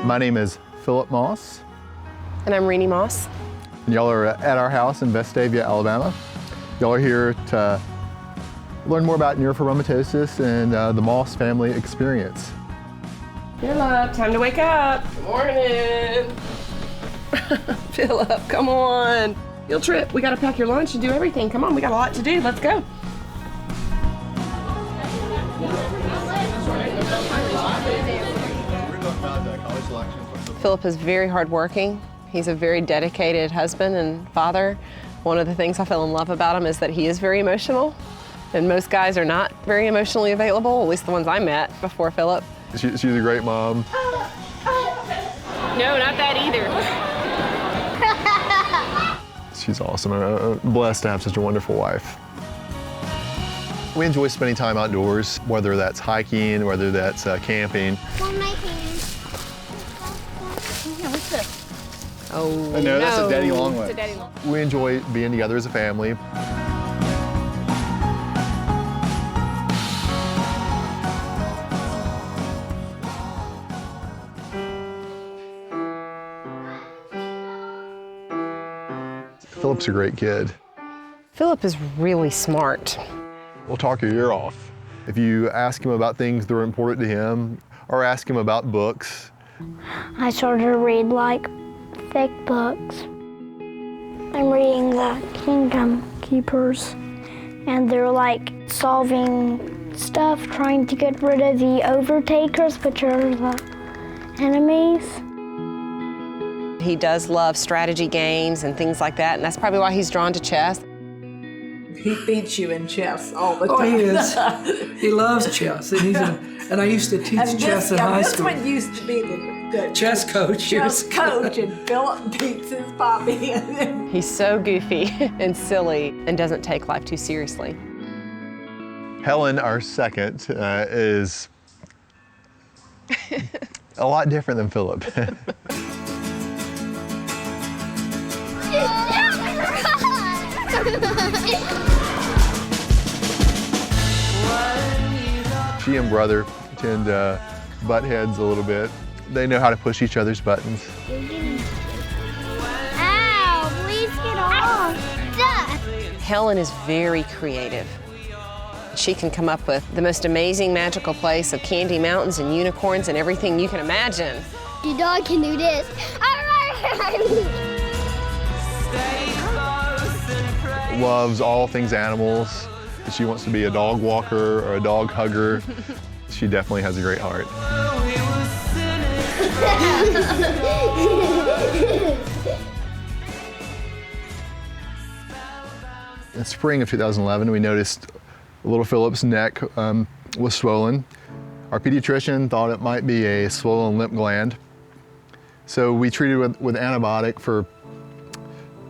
My name is Philip Moss. And I'm Renie Moss. And y'all are at our house in Vestavia, Alabama. Y'all are here to learn more about neurofibromatosis and the Moss family experience. Philip, time to wake up. Good morning. Philip, come on. You'll trip. We gotta pack your lunch and do everything. Come on, we got a lot to do. Let's go. Philip is very hardworking. He's a very dedicated husband and father. One of the things I fell in love about him is that he is very emotional. And most guys are not very emotionally available, at least the ones I met before Philip. She's a great mom. No, not that either. She's awesome. I'm blessed to have such a wonderful wife. We enjoy spending time outdoors, whether that's hiking, whether that's camping. Oh, no, that's a daddy long It's way. a daddy long. We enjoy being together as a family. Philip's a great kid. Philip is really smart. We'll talk your ear off. If you ask him about things that are important to him, or ask him about books. I started to read like thick books. I'm reading the Kingdom Keepers, and they're like solving stuff, trying to get rid of the overtakers, which are the enemies. He does love strategy games and things like that, and that's probably why he's drawn to chess. He beats you in chess all the time. Oh, he is. He loves chess, and I used to teach chess in high school. This one used to be the Chess coach. chess coach, and Philip beats his poppy. He's so goofy and silly and doesn't take life too seriously. Helen, our second, is a lot different than Philip. She and brother tend to butt heads a little bit. They know how to push each other's buttons. Ow, please get off. Helen is very creative. She can come up with the most amazing magical place of candy mountains and unicorns and everything you can imagine. Your dog can do this. Loves all things animals. She wants to be a dog walker or a dog hugger. She definitely has a great heart. In spring of 2011, we noticed little Philip's neck was swollen. Our pediatrician thought it might be a swollen lymph gland. So we treated with antibiotic for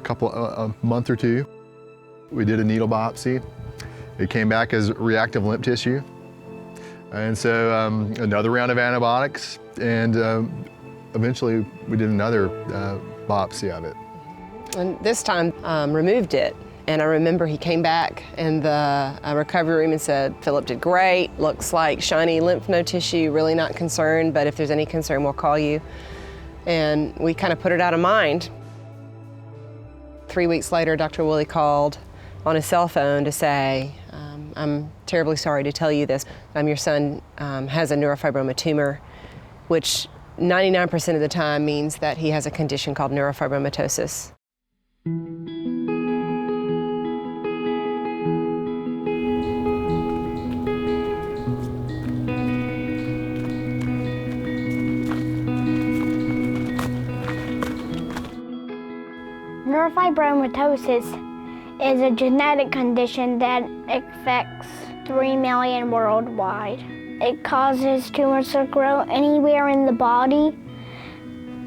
a month or two. We did a needle biopsy. It came back as reactive lymph tissue. And so another round of antibiotics, and eventually we did another biopsy of it. And this time removed it. And I remember he came back in the recovery room and said, Philip did great, looks like shiny lymph node tissue, really not concerned, but if there's any concern, we'll call you. And we kind of put it out of mind. 3 weeks later, Dr. Woolley called on his cell phone to say, I'm terribly sorry to tell you this. Your son has a neurofibroma tumor, which 99% of the time means that he has a condition called neurofibromatosis. Neurofibromatosis is a genetic condition that affects 3 million worldwide. It causes tumors to grow anywhere in the body,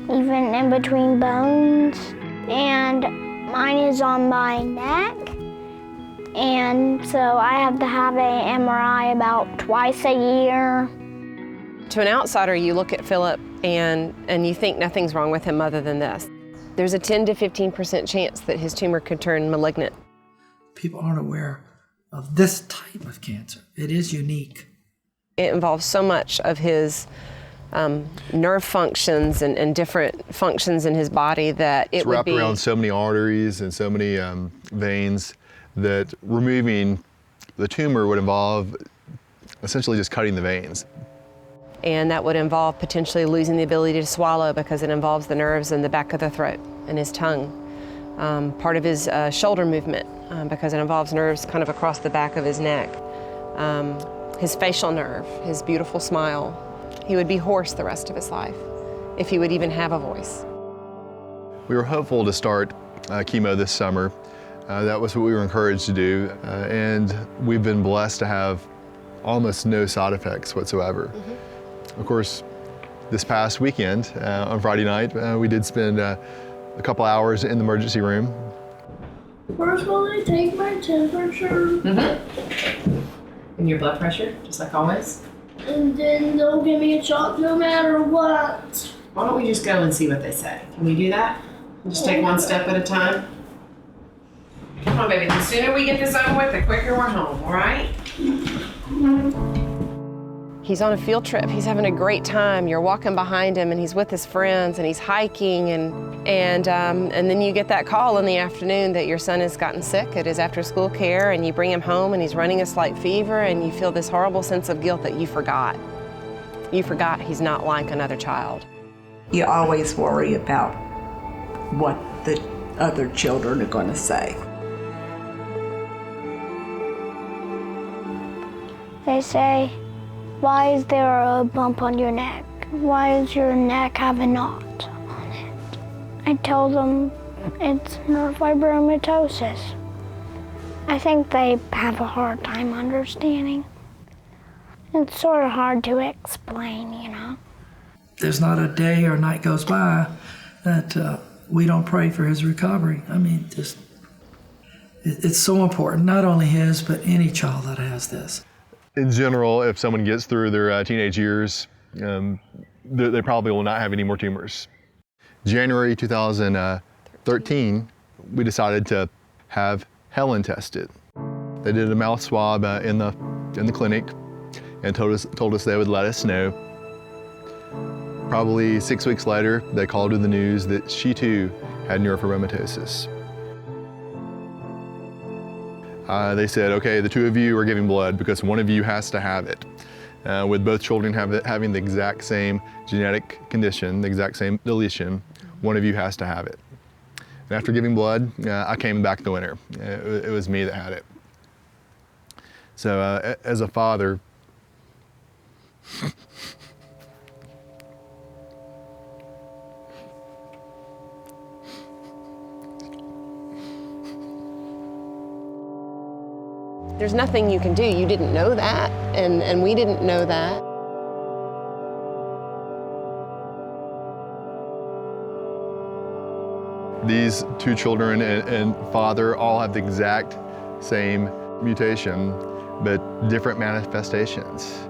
even in between bones. And mine is on my neck, and so I have to have an MRI about twice a year. To an outsider, you look at Philip and you think nothing's wrong with him other than this. There's a 10 to 15% chance that his tumor could turn malignant. People aren't aware of this type of cancer. It is unique. It involves so much of his nerve functions and different functions in his body that it It's would wrapped be around so many arteries and so many veins that removing the tumor would involve essentially just cutting the veins. and that would involve potentially losing the ability to swallow because it involves the nerves in the back of the throat and his tongue. Part of his shoulder movement because it involves nerves kind of across the back of his neck. His facial nerve, his beautiful smile. He would be hoarse the rest of his life, if he would even have a voice. We were hopeful to start chemo this summer. That was what we were encouraged to do, and we've been blessed to have almost no side effects whatsoever. Of course, this past weekend, on Friday night, we did spend a couple hours in the emergency room. First, will they take my temperature? And your blood pressure, just like always? And then they'll give me a shot no matter what. Why don't we just go and see what they say? Can we do that? Just take one step at a time? Come on, baby. The sooner we get this over with, the quicker we're home, all right? He's on a field trip. He's having a great time. You're walking behind him, and he's with his friends, and he's hiking, and then you get that call in the afternoon that your son has gotten sick at his after-school care, and you bring him home, and he's running a slight fever, and you feel this horrible sense of guilt that you forgot. You forgot he's not like another child. You always worry about what the other children are going to say. They say, why is there a bump on your neck? Why does your neck have a knot on it? I tell them it's neurofibromatosis. I think they have a hard time understanding. It's sort of hard to explain, you know. There's not a day or night goes by that we don't pray for his recovery. I mean, it's so important, not only his, but any child that has this. In general, if someone gets through their teenage years, they probably will not have any more tumors. January 2013, we decided to have Helen tested. They did a mouth swab in the clinic and told us they would let us know. Probably 6 weeks later, they called with the news that she too had neurofibromatosis. They said, okay, the two of you are giving blood because one of you has to have it. With both children having the exact same genetic condition, the exact same deletion, one of you has to have it. And after giving blood, I came back the winner. It was me that had it. So as a father, There's nothing you can do. You didn't know that, and we didn't know that. these two children and father all have the exact same mutation, but different manifestations.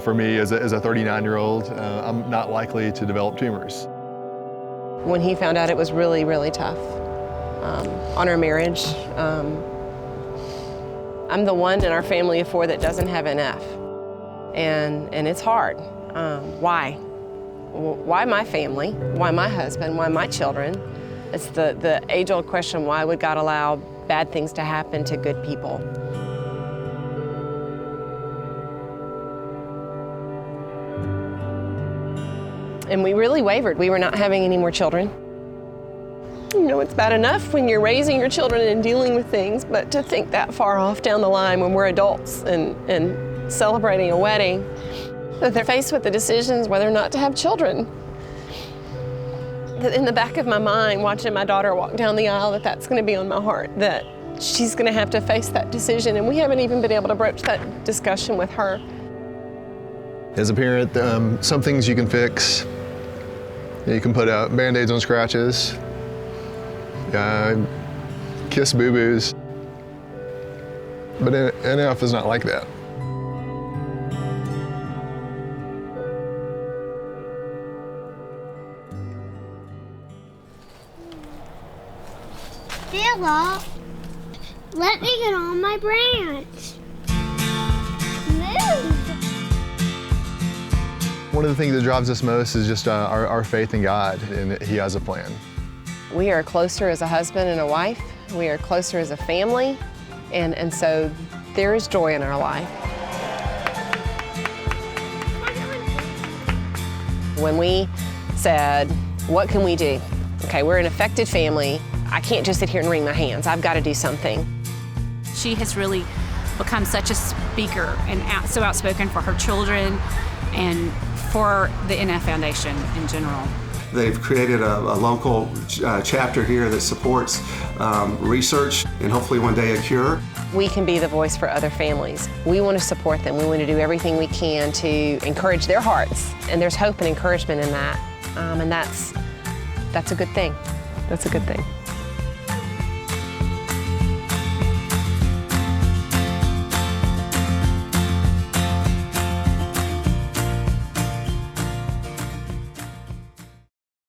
For me, as a 39-year-old, I'm not likely to develop tumors. When he found out, it was really, really tough on our marriage. I'm the one in our family of 4 that doesn't have NF, and it's hard. Why? Why my family? Why my husband? Why my children? It's the age-old question, why would God allow bad things to happen to good people? And we really wavered. We were not having any more children. You know, it's bad enough when you're raising your children and dealing with things, but to think that far off down the line when we're adults and celebrating a wedding, that they're faced with the decisions whether or not to have children. That in the back of my mind, watching my daughter walk down the aisle, that's gonna be on my heart, that she's gonna have to face that decision, and we haven't even been able to broach that discussion with her. As a parent, some things you can fix. You can put Band-Aids on scratches, kiss boo-boos, but NF is not like that. Philip, let me get on my branch. Move. One of the things that drives us most is just our faith in God and that He has a plan. We are closer as a husband and a wife. We are closer as a family. And so there is joy in our life. When we said, what can we do? Okay, we're an affected family. I can't just sit here and wring my hands. I've got to do something. She has really become such a speaker and so outspoken for her children and for the EndNF Foundation in general. They've created a local chapter here that supports research and hopefully one day a cure. We can be the voice for other families. We want to support them. We want to do everything we can to encourage their hearts. And there's hope and encouragement in that. And that's a good thing. That's a good thing.